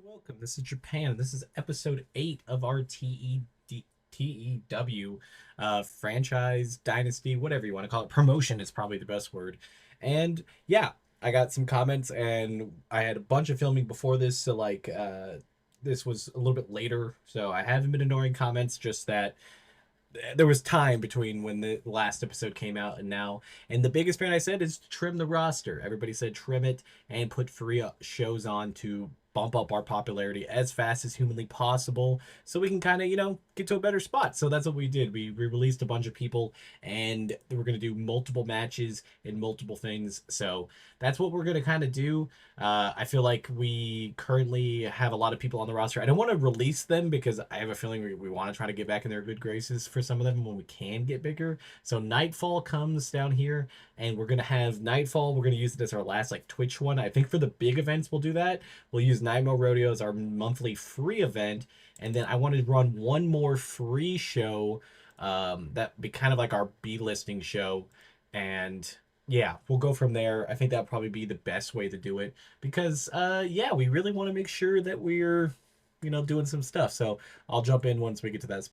welcome. This is Japan. This is episode 8 of our TEW franchise, dynasty, whatever you want to call it. Promotion is probably the best word. And yeah, I got some comments and I had a bunch of filming before this. So, this was a little bit later. So, I haven't been ignoring comments, just that there was time between when the last episode came out and now. And the biggest thing I said is trim the roster. Everybody said trim it and put free shows on to bump up our popularity as fast as humanly possible so we can kind of, get to a better spot. So that's what we did. We released a bunch of people and we're going to do multiple matches and multiple things. So that's what we're going to kind of do. I feel like we currently have a lot of people on the roster. I don't want to release them because I have a feeling we want to try to get back in their good graces for some of them when we can get bigger. So Nightfall comes down here, and we're gonna have Nightfall. We're gonna use it as our last Twitch one. I think for the big events we'll do that. We'll use Nightmare Rodeo as our monthly free event, and then I want to run one more free show. That be kind of like our B listing show, and yeah, we'll go from there. I think that'll probably be the best way to do it because yeah, we really want to make sure that we're doing some stuff. So I'll jump in once we get to that.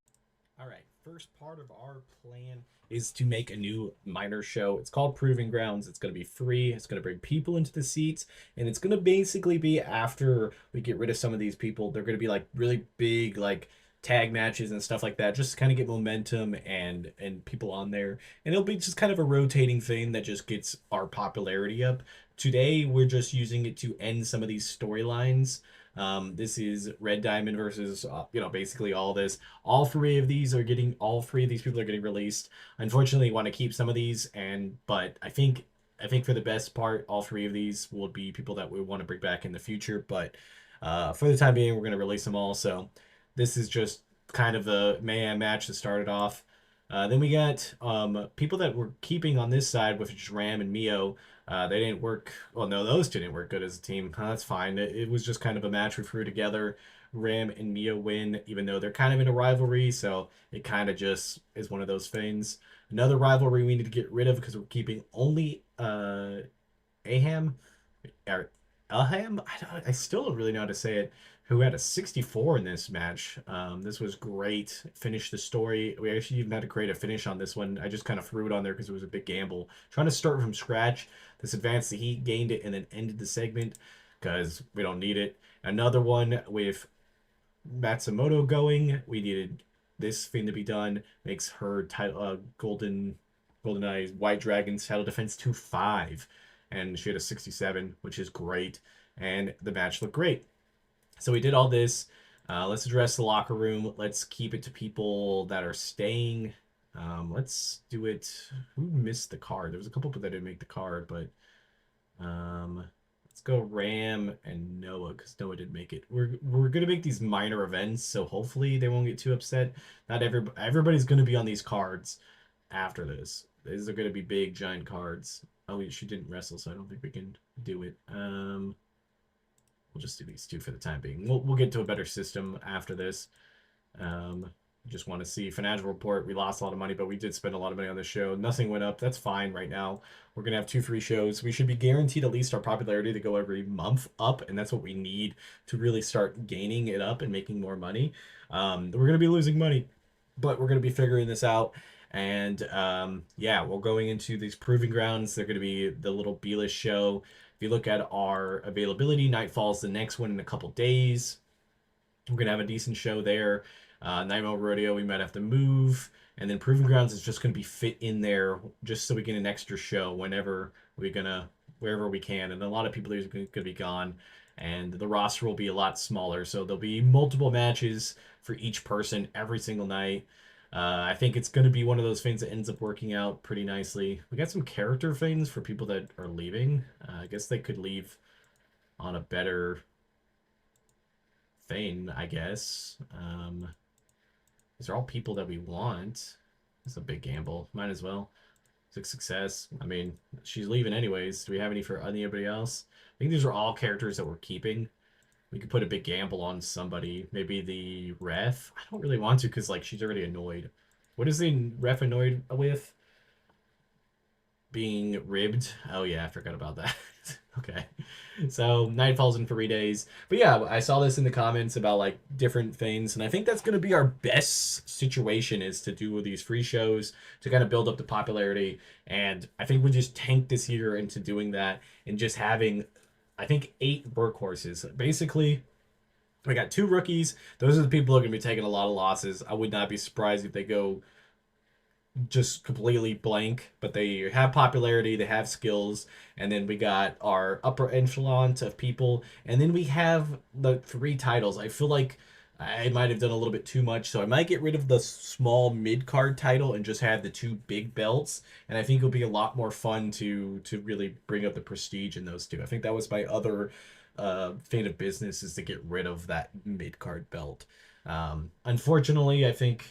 All right, first part of our plan is to make a new minor show. It's called Proving Grounds. It's going to be free. It's going to bring people into the seats, and it's going to basically be after we get rid of some of these people. They're going to be like really big, like tag matches and stuff like that, just to kind of get momentum and people on there. And it'll be just kind of a rotating thing that just gets our popularity up. Today, we're just using it to end some of these storylines. This is Red Diamond versus, basically all this. All three of these people are getting released. Unfortunately, we want to keep some of these, but I think for the best part, all three of these will be people that we want to bring back in the future. But for the time being, we're going to release them all. So this is just kind of the mayhem match that started off. Then we got people that we're keeping on this side, which is Ram and Mio. They didn't work. Well, no, those two didn't work good as a team. That's fine. It was just kind of a match we threw together. Ram and Mio win, even though they're kind of in a rivalry. So it kind of just is one of those things. Another rivalry we need to get rid of because we're keeping only Aham or Elham. I still don't really know how to say it. Who had a 64 in this match. This was great. Finished the story. We actually even had to create a finish on this one. I just kind of threw it on there because it was a big gamble. Trying to start from scratch. This advanced the heat, gained it, and then ended the segment because we don't need it. Another one with Matsumoto going. We needed this thing to be done. Makes her title Golden Eyes White Dragons title defense 2-5. And she had a 67, which is great. And the match looked great. So we did all this. Let's address the locker room. Let's keep it to people that are staying. Let's do it. Who missed the card? There was a couple people that didn't make the card, but let's go Ram and Noah because Noah didn't make it. We're gonna make these minor events, so hopefully they won't get too upset. Not everybody's gonna be on these cards after this. These are gonna be big giant cards. Oh, she didn't wrestle, so I don't think we can do it. We'll just do these two for the time being. We'll get to a better system after this. Just want to see financial report. We lost a lot of money, but we did spend a lot of money on this show. Nothing went up. That's fine right now. We're gonna have 2 free shows. We should be guaranteed at least our popularity to go every month up, and that's what we need to really start gaining it up and making more money. We're gonna be losing money, but we're gonna be figuring this out. And yeah, we're going into these proving grounds. They're gonna be the little B-list show. If you look at our availability, Nightfall's the next one in a couple days. We're gonna have a decent show there. Nightmare Rodeo, we might have to move, and then Proving Grounds is just gonna be fit in there just so we get an extra show wherever we can. And a lot of people are gonna be gone, and the roster will be a lot smaller, so there'll be multiple matches for each person every single night. I think it's going to be one of those things that ends up working out pretty nicely. We got some character things for people that are leaving. I guess they could leave on a better thing, I guess. These are all people that we want. It's a big gamble. Might as well. It's a success. I mean, she's leaving anyways. Do we have any for anybody else? I think these are all characters that we're keeping. We could put a big gamble on somebody. Maybe the ref. I don't really want to because she's already annoyed. What is the ref annoyed with? Being ribbed. Oh yeah, I forgot about that. Okay. So Nightfall's in 3 days. But yeah, I saw this in the comments about like different things, and I think that's gonna be our best situation is to do these free shows to kind of build up the popularity. And I think we just tank this year into doing that and just having I think 8 workhorses. Basically, we got 2 rookies. Those are the people who are gonna be taking a lot of losses. I would not be surprised if they go just completely blank, but they have popularity, they have skills, and then we got our upper echelon of people, and then we have the 3 titles. I feel like I might have done a little bit too much, so I might get rid of the small mid card title and just have the 2 big belts, and I think it'll be a lot more fun to really bring up the prestige in those two. I think that was my other fate of business is to get rid of that mid card belt. Unfortunately, I think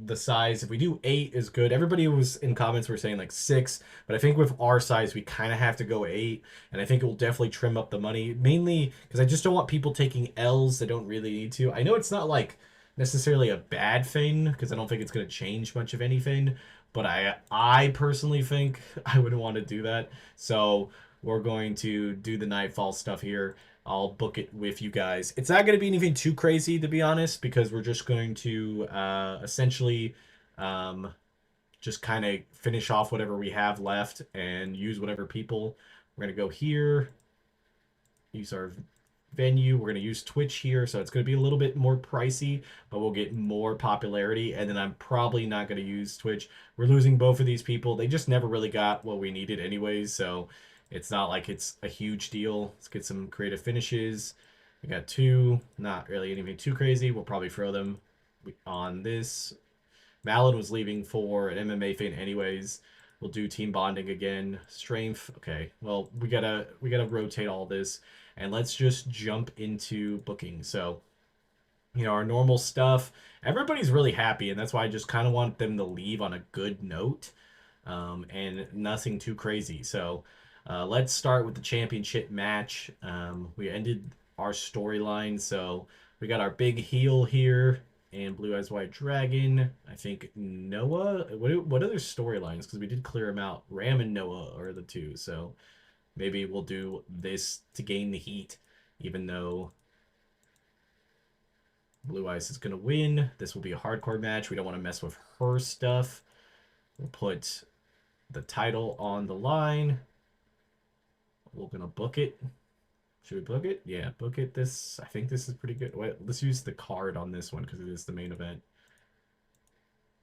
the size, if we do 8, is good. Everybody was in comments were saying like 6, but I think with our size, we kind of have to go 8, and I think it will definitely trim up the money, mainly because I just don't want people taking L's that don't really need to. I know it's not like necessarily a bad thing because I don't think it's going to change much of anything, but I personally think I wouldn't want to do that. So we're going to do the Nightfall stuff here. I'll book it with you guys. It's not going to be anything too crazy, to be honest, because we're just going to essentially um, just kind of finish off whatever we have left and use whatever people. We're going to go here, use our venue. We're going to use Twitch here, so it's going to be a little bit more pricey, but we'll get more popularity. And then I'm probably not going to use Twitch. We're losing both of these people. They just never really got what we needed anyways, so it's not like it's a huge deal. Let's get some creative finishes. We got 2, not really anything too crazy. We'll probably throw them on this. Malin was leaving for an MMA thing anyways. We'll do team bonding again. Strength. Okay. Well, we gotta rotate all this, and let's just jump into booking. So, our normal stuff. Everybody's really happy, and that's why I just kind of want them to leave on a good note, and nothing too crazy. So, let's start with the championship match. We ended our storyline, so we got our big heel here and Blue Eyes White Dragon. I think Noah. What other storylines? Because we did clear them out. Ram and Noah are the 2. So maybe we'll do this to gain the heat, even though Blue Eyes is gonna win. This will be a hardcore match. We don't want to mess with her stuff. We'll put the title on the line. We're gonna book it. Should we book it? Yeah, book it. I think this is pretty good. Wait, let's use the card on this one because it is the main event.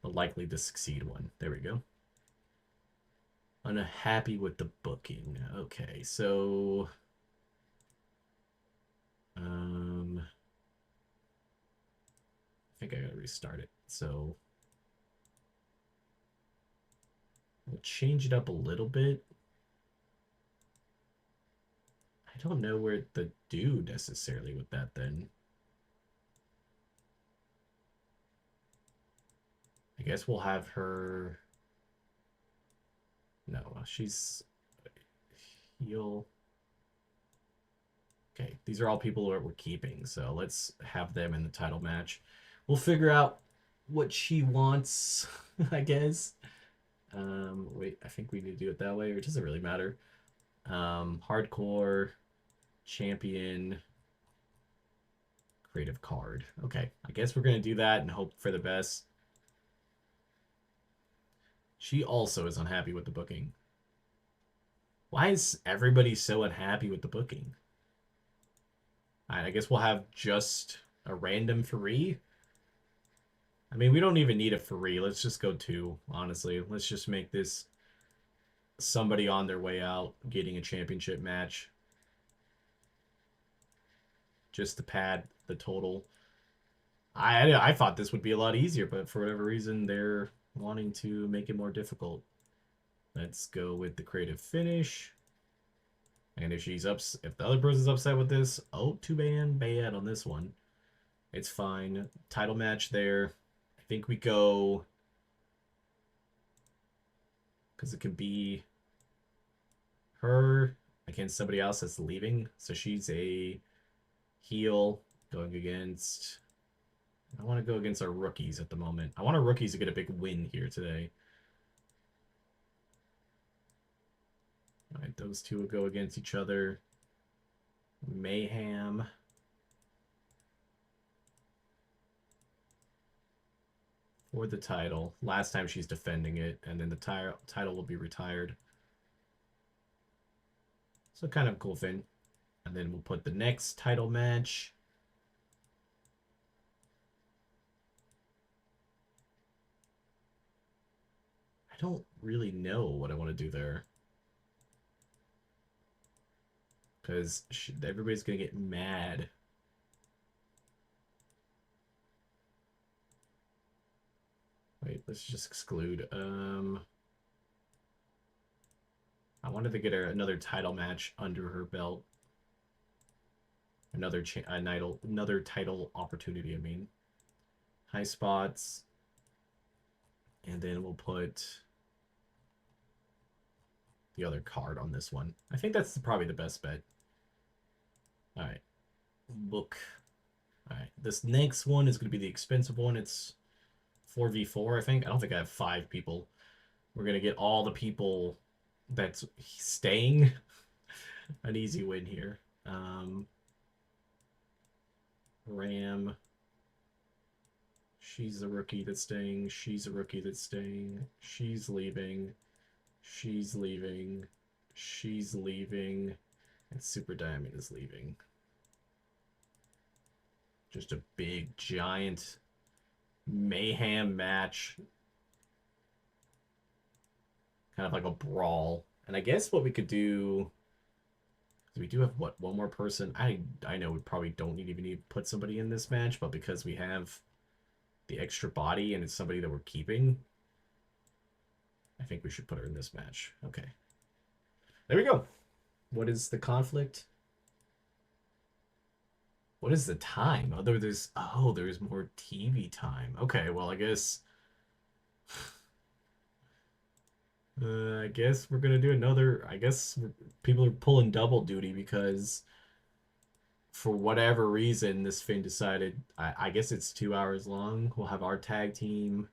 The likely to succeed one. There we go. Unhappy with the booking. Okay, so I think I gotta restart it. So we'll change it up a little bit. I don't know where to do necessarily with that then. I guess we'll have her. No, she's heel. Okay, these are all people that we're keeping, so let's have them in the title match. We'll figure out what she wants, I guess. Wait, I think we need to do it that way, or it doesn't really matter. Hardcore, champion, creative card. Okay, I guess we're gonna do that and hope for the best. She also is unhappy with the booking. Why is everybody so unhappy with the booking? I guess we'll have just a random free. I mean, we don't even need a free. Let's just go 2, honestly. Let's just make this somebody on their way out getting a championship match. Just to pad the total. I thought this would be a lot easier, but for whatever reason, they're wanting to make it more difficult. Let's go with the creative finish. And if the other person's upset with this, oh, too bad on this one. It's fine. Title match there. I think we go because it could be her against somebody else that's leaving. So she's a heel going against. I want to go against our rookies at the moment. I want our rookies to get a big win here today. All right, those 2 will go against each other. Mayhem. For the title. Last time she's defending it, and then the title will be retired. So kind of cool thing. And then we'll put the next title match. I don't really know what I want to do there. Because everybody's going to get mad. Wait, let's just exclude. I wanted to get her another title match under her belt. Another title opportunity, I mean. High spots. And then we'll put the other card on this one. I think that's probably the best bet. All right. Book. All right. This next one is going to be the expensive one. It's 4v4, I think. I don't think I have 5 people. We're going to get all the people that's staying. An easy win here. Ram. She's a rookie that's staying. She's a rookie that's staying. She's leaving. She's leaving. She's leaving. And Super Diamond is leaving. Just a big, giant mayhem match. Kind of like a brawl. And I guess what we could do... We do have, what, one more person? I know we probably don't even need to put somebody in this match, but because we have the extra body and it's somebody that we're keeping, I think we should put her in this match. Okay. There we go. What is the conflict? What is the time? Oh, there's more TV time. Okay, well, I guess I guess we're gonna do another. I guess people are pulling double duty because for whatever reason this thing decided. I guess it's 2 hours long. We'll have our tag team.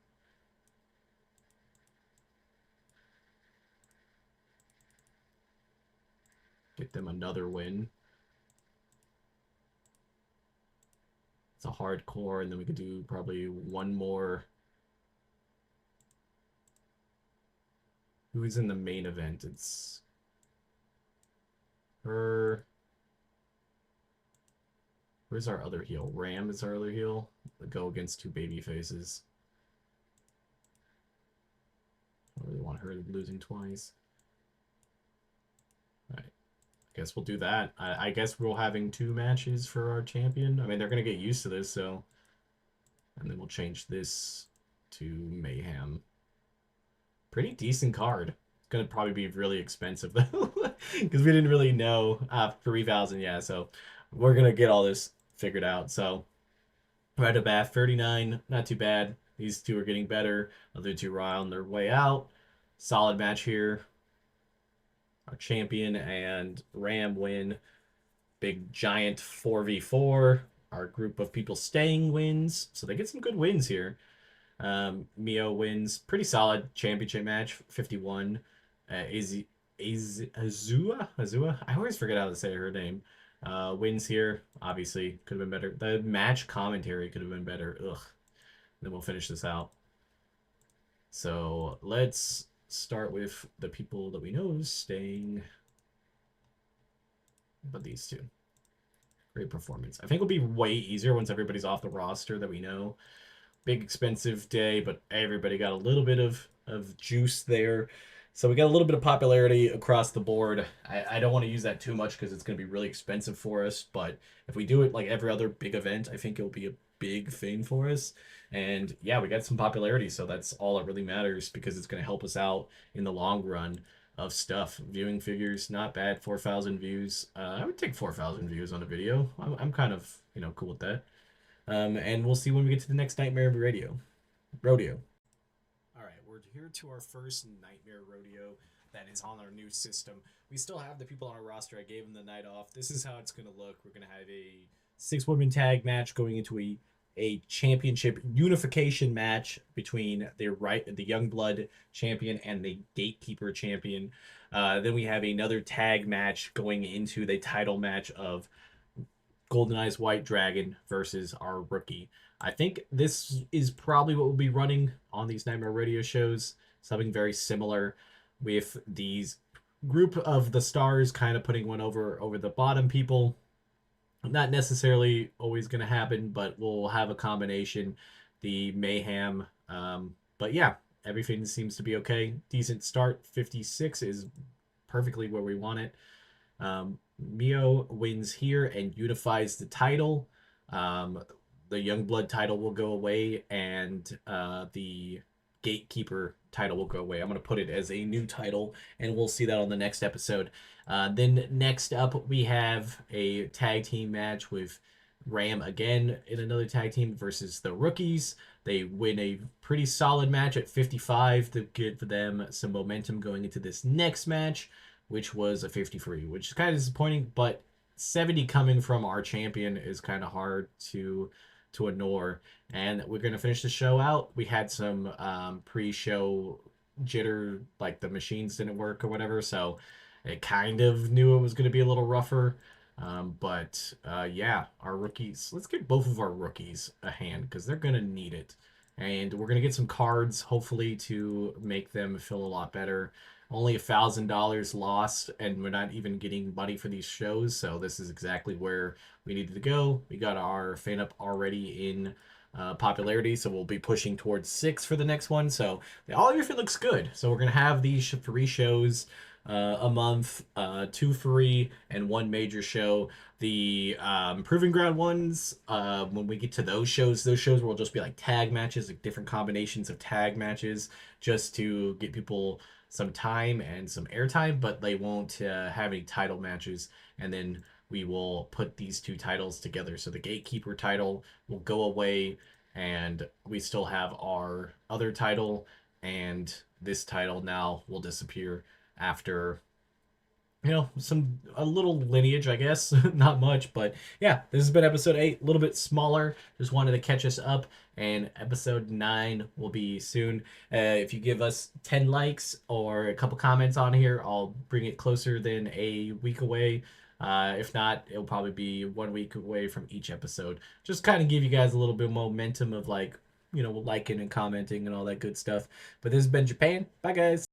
Get them another win. It's a hardcore, and then we could do probably one more. Who's in the main event? It's her. Where's our other heel? Ram is our other heel. We go against 2 baby faces. I really want her losing twice. All right. I guess we'll do that. I guess we're having 2 matches for our champion. I mean, they're going to get used to this, so. And then we'll change this to Mayhem. Pretty decent card. It's going to probably be really expensive, though. Because we didn't really know. 3,000, yeah. So we're going to get all this figured out. So right at bat, 39. Not too bad. These 2 are getting better. Other 2 are on their way out. Solid match here. Our champion and Ram win. Big giant 4v4. Our group of people staying wins. So they get some good wins here. Mio wins. Pretty solid championship match. 51. Azua? I always forget how to say her name. Wins here. Obviously, could have been better. The match commentary could have been better. Ugh. Then we'll finish this out. So let's start with the people that we know staying. But these 2. Great performance. I think it'll be way easier once everybody's off the roster that we know. Big expensive day, but everybody got a little bit of juice there. So we got a little bit of popularity across the board. I don't want to use that too much because it's going to be really expensive for us. But if we do it like every other big event, I think it'll be a big thing for us. And yeah, we got some popularity. So that's all that really matters because it's going to help us out in the long run of stuff. Viewing figures, not bad. 4,000 views. I would take 4,000 views on a video. I'm kind of, cool with that. And we'll see when we get to the next Nightmare Rodeo. All right, we're here to our first Nightmare Rodeo that is on our new system. We still have the people on our roster. I gave them the night off. This is how it's going to look. We're going to have a 6-woman tag match going into a a championship unification match between the Youngblood champion and the Gatekeeper champion. Then we have another tag match going into the title match of Golden Eyes White Dragon versus our rookie. I think this is probably what we'll be running on these Nightmare Radio shows. Something very similar with these group of the stars kind of putting one over the bottom people. Not necessarily always going to happen, but we'll have a combination. The mayhem. But yeah, everything seems to be okay. Decent start. 56 is perfectly where we want it. Mio wins here and unifies the title. The Youngblood title will go away, and the Gatekeeper title will go away. I'm going to put it as a new title, and we'll see that on the next episode. Then next up, we have a tag team match with Ram again in another tag team versus the Rookies. They win a pretty solid match at 55 to give them some momentum going into this next match, which was a 53, which is kind of disappointing, but 70 coming from our champion is kind of hard to ignore. And we're going to finish the show out. We had some pre-show jitter, like the machines didn't work or whatever, so it kind of knew it was going to be a little rougher. But yeah, our rookies, let's give both of our rookies a hand because they're going to need it. And we're going to get some cards, hopefully, to make them feel a lot better. Only $1,000 lost, and we're not even getting money for these shows, so this is exactly where we needed to go. We got our fan up already in popularity, so we'll be pushing towards 6 for the next one. So all everything looks good. So we're gonna have these 3 shows a month, 2 free and 1 major show. The Proving Ground ones, when we get to those shows will just be like tag matches, like different combinations of tag matches, just to get people some time and some airtime, but they won't have any title matches. And then we will put these 2 titles together. So the Gatekeeper title will go away, and we still have our other title, and this title now will disappear after a little lineage, I guess. Not much, but yeah, this has been episode 8, a little bit smaller. Just wanted to catch us up, and episode 9 will be soon. If you give us 10 likes or a couple comments on here, I'll bring it closer than a week away. If not, it'll probably be 1 week away from each episode. Just kind of give you guys a little bit of momentum of liking and commenting and all that good stuff. But this has been Japan. Bye, guys.